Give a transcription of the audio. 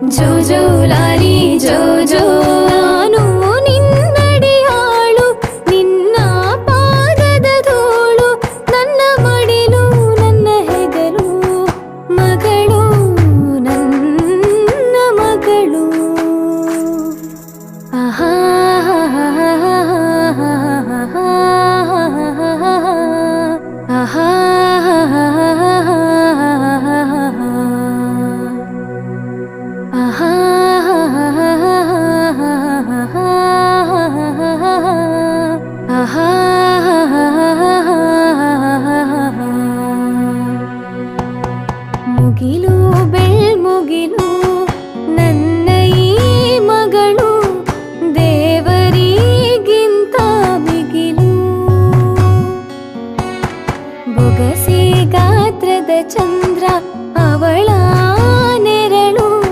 ಜೋ ಜೋ ಲಾಲಿ ಜೋ ಜೋ ನಾನು ನಿನ್ನಡಿಯಾಳು ನಿನ್ನ ಪಾದದ ಧೂಳು ನನ್ನ ಮಡಿಲು ನನ್ನ ಹೆಗಲು ಮಗಳು ನನ್ನ ಮಗಳು ಆಹಾ ಆಹಾ ಆಹಾ